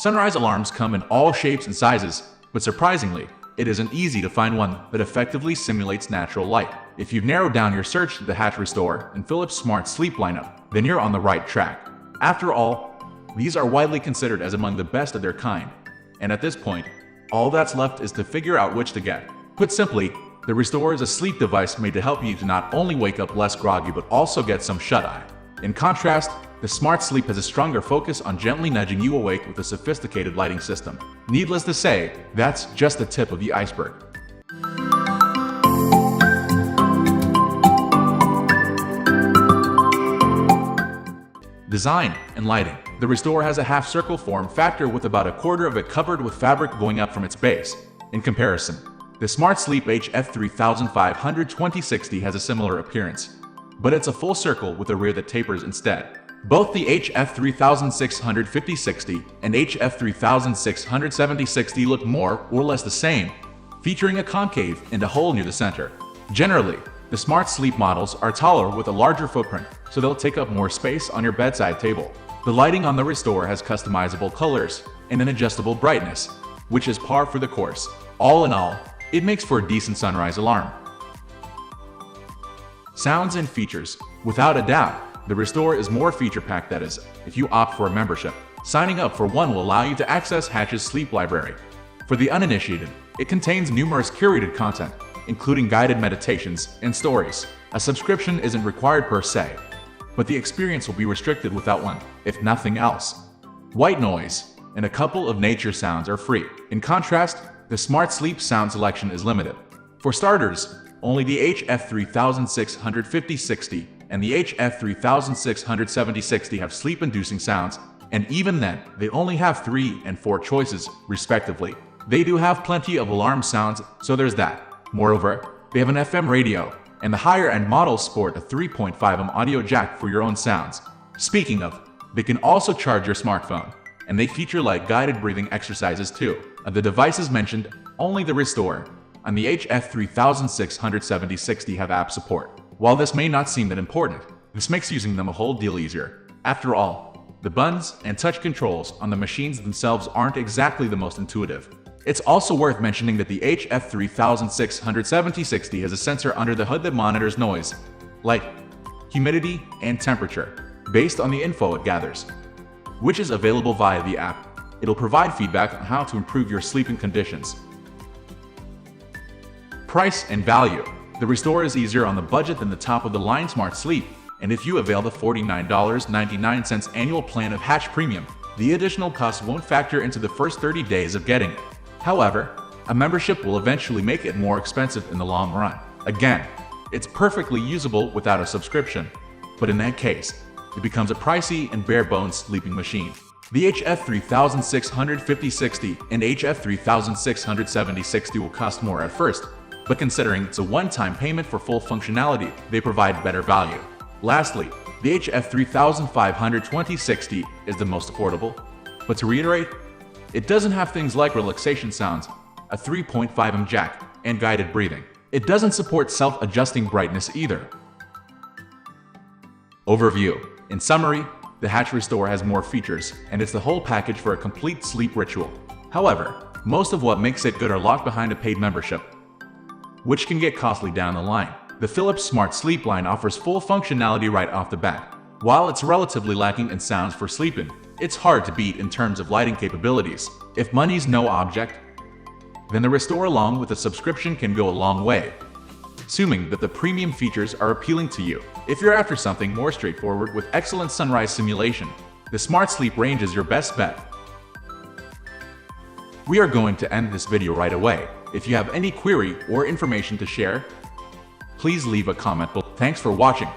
Sunrise alarms come in all shapes and sizes, but surprisingly, it isn't easy to find one that effectively simulates natural light. If you've narrowed down your search to the Hatch Restore and Philips SmartSleep lineup, then you're on the right track. After all, these are widely considered as among the best of their kind, and at this point, all that's left is to figure out which to get. Put simply, the Restore is a sleep device made to help you to not only wake up less groggy but also get some shut-eye. In contrast, the SmartSleep has a stronger focus on gently nudging you awake with a sophisticated lighting system. Needless to say, that's just the tip of the iceberg. Design and lighting. The Restore has a half-circle form factor with about a quarter of it covered with fabric going up from its base. In comparison, the SmartSleep HF3500-2060 has a similar appearance, but it's a full circle with a rear that tapers instead. Both the HF3650-60 and HF3670-60 look more or less the same, featuring a concave and a hole near the center. Generally, the SmartSleep models are taller with a larger footprint, so they'll take up more space on your bedside table. The lighting on the Restore has customizable colors and an adjustable brightness, which is par for the course. All in all, it makes for a decent sunrise alarm. Sounds and features. Without a doubt, the Restore is more feature-packed. That is, if you opt for a membership. Signing up for one will allow you to access Hatch's sleep library. For the uninitiated, it contains numerous curated content, including guided meditations and stories. A subscription isn't required per se, but the experience will be restricted without one, if nothing else. White noise and a couple of nature sounds are free. In contrast, the SmartSleep sound selection is limited. For starters, only the HF3650-60 and the HF3670-60 have sleep-inducing sounds, and even then, they only have 3 and 4 choices, respectively. They do have plenty of alarm sounds, so there's that. Moreover, they have an FM radio, and the higher-end models sport a 3.5mm audio jack for your own sounds. Speaking of, they can also charge your smartphone, and they feature light guided breathing exercises too. Of the devices mentioned, only the Restore and the HF3670-60 have app support. While this may not seem that important, this makes using them a whole deal easier. After all, the buttons and touch controls on the machines themselves aren't exactly the most intuitive. It's also worth mentioning that the HF3670-60 has a sensor under the hood that monitors noise, light, humidity, and temperature, based on the info it gathers, which is available via the app. It'll provide feedback on how to improve your sleeping conditions. Price and value. The Restore is easier on the budget than the top-of-the-line SmartSleep, and if you avail the $49.99 annual plan of Hatch Premium, the additional cost won't factor into the first 30 days of getting it. However, a membership will eventually make it more expensive in the long run. Again, it's perfectly usable without a subscription, but in that case, it becomes a pricey and bare-bones sleeping machine. The HF3650-60 and HF3670-60 will cost more at first, but considering it's a one-time payment for full functionality, they provide better value. Lastly, the HF3500-2060 is the most affordable, but to reiterate, it doesn't have things like relaxation sounds, a 3.5mm jack, and guided breathing. It doesn't support self-adjusting brightness either. Overview. In summary, the Hatch Restore has more features, and it's the whole package for a complete sleep ritual. However, most of what makes it good are locked behind a paid membership, which can get costly down the line. The Philips SmartSleep line offers full functionality right off the bat. While it's relatively lacking in sounds for sleeping, it's hard to beat in terms of lighting capabilities. If money's no object, then the Restore along with a subscription can go a long way, assuming that the premium features are appealing to you. If you're after something more straightforward with excellent sunrise simulation, the SmartSleep range is your best bet. We are going to end this video right away. If you have any query or information to share, please leave a comment below. Thanks for watching.